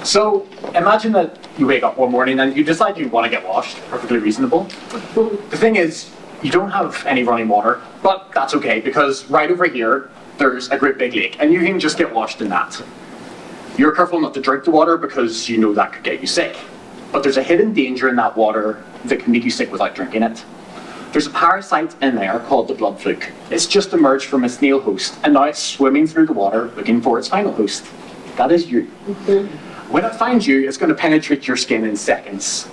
So imagine that you wake up one morning and you decide you want to get washed. Perfectly reasonable. The thing is, you don't have any running water, but that's okay because right over here there's a great big lake and you can just get washed in that. You're careful not to drink the water because you know that could get you sick. But there's a hidden danger in that water that can make you sick without drinking it. There's a parasite in there called the blood fluke. It's just emerged from a snail host and now it's swimming through the water looking for its final host. That is you. When it finds you, it's going to penetrate your skin in seconds.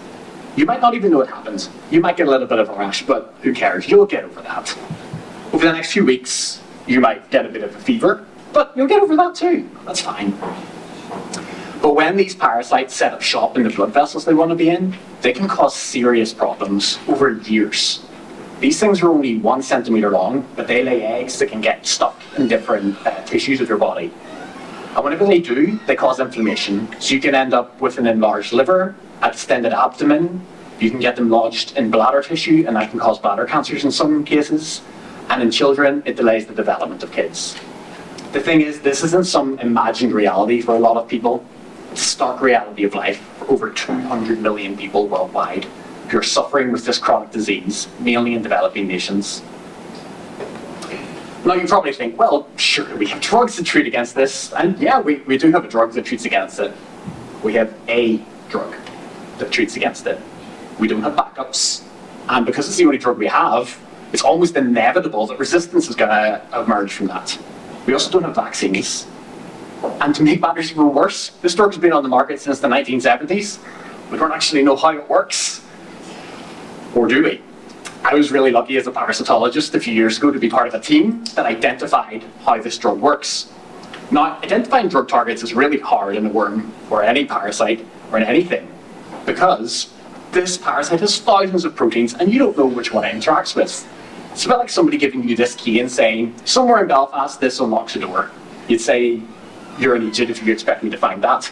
You might not even know it happened. You might get a little bit of a rash, but who cares? You'll get over that. Over the next few weeks, you might get a bit of a fever, but you'll get over that too. That's fine. But when these parasites set up shop in the blood vessels they want to be in, they can cause serious problems over years. These things are only 1 centimeter long, but they lay eggs that can get stuck in different tissues of your body. And whenever they do, they cause inflammation. So you can end up with an enlarged liver, a distended abdomen. You can get them lodged in bladder tissue, and that can cause bladder cancers in some cases. And in children, it delays the development of kids. The thing is, this isn't some imagined reality for a lot of people. It's a stark reality of life for over 200 million people worldwide who are suffering with this chronic disease, mainly in developing nations. Now you probably think, well, sure, we have drugs to treat against this, and yeah, we do have a drug that treats against it. We have a drug that treats against it. We don't have backups, and because it's the only drug we have, it's almost inevitable that resistance is going to emerge from that. We also don't have vaccines. And to make matters even worse, this drug has been on the market since the 1970s. We don't actually know how it works. Or do we? I was really lucky as a parasitologist a few years ago to be part of a team that identified how this drug works. Now, identifying drug targets is really hard in a worm or any parasite or in anything because this parasite has thousands of proteins and you don't know which one it interacts with. It's a bit like somebody giving you this key and saying, somewhere in Belfast, this unlocks a door. You'd say, you're an idiot if you expect me to find that.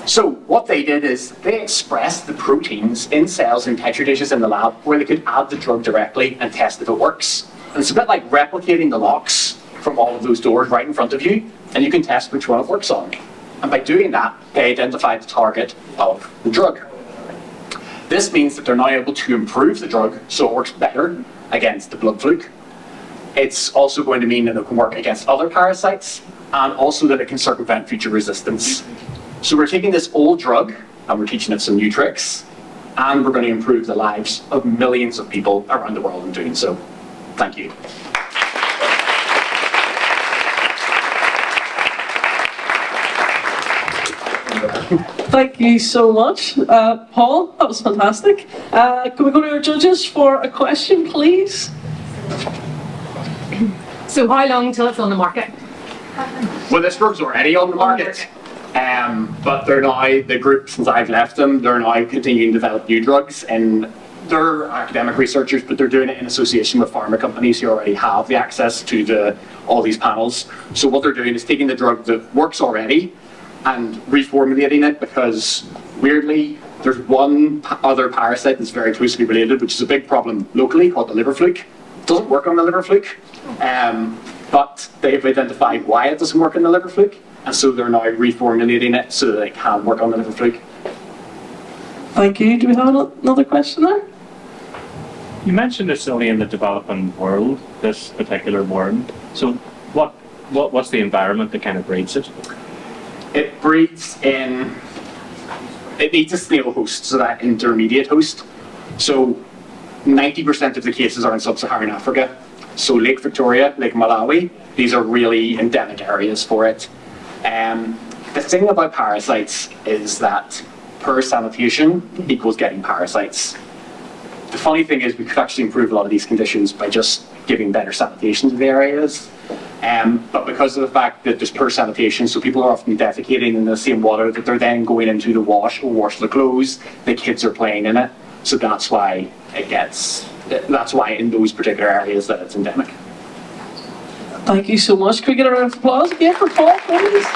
So what they did is they expressed the proteins in cells in petri dishes in the lab where they could add the drug directly and test if it works. And it's a bit like replicating the locks from all of those doors right in front of you, and you can test which one it works on. And by doing that, they identified the target of the drug. This means that they're now able to improve the drug so it works better against the blood fluke. It's also going to mean that it can work against other parasites and also that it can circumvent future resistance. So we're taking this old drug and we're teaching it some new tricks and we're going to improve the lives of millions of people around the world in doing so. Thank you. Thank you so much, Paul. That was fantastic. Can we go to our judges for a question, please? So how long till it's on the market? Well, this drug's already on the market. But they're now, the group, since I've left them, they're now continuing to develop new drugs, and they're academic researchers, but they're doing it in association with pharma companies who already have the access to all these panels. So what they're doing is taking the drug that works already and reformulating it because, weirdly, there's one other parasite that's very closely related, which is a big problem locally, called the liver fluke. It doesn't work on the liver fluke, but they've identified why it doesn't work on the liver fluke. And so they're now reformulating it so that it can work on the liver fluke. Thank you. Do we have another question there? You mentioned it's only in the developing world, this particular worm. So what's the environment that kind of breeds it? It breeds in, it needs a snail host, so that intermediate host. So 90% of the cases are in sub-Saharan Africa. So Lake Victoria, Lake Malawi, these are really endemic areas for it. The thing about parasites is that poor sanitation equals getting parasites. The funny thing is we could actually improve a lot of these conditions by just giving better sanitation to the areas. But because of the fact that there's poor sanitation, so people are often defecating in the same water that they're then going into to wash or wash their clothes, the kids are playing in it. So that's why that's why in those particular areas that it's endemic. Thank you so much. Can we get a round of applause again for Paul, please?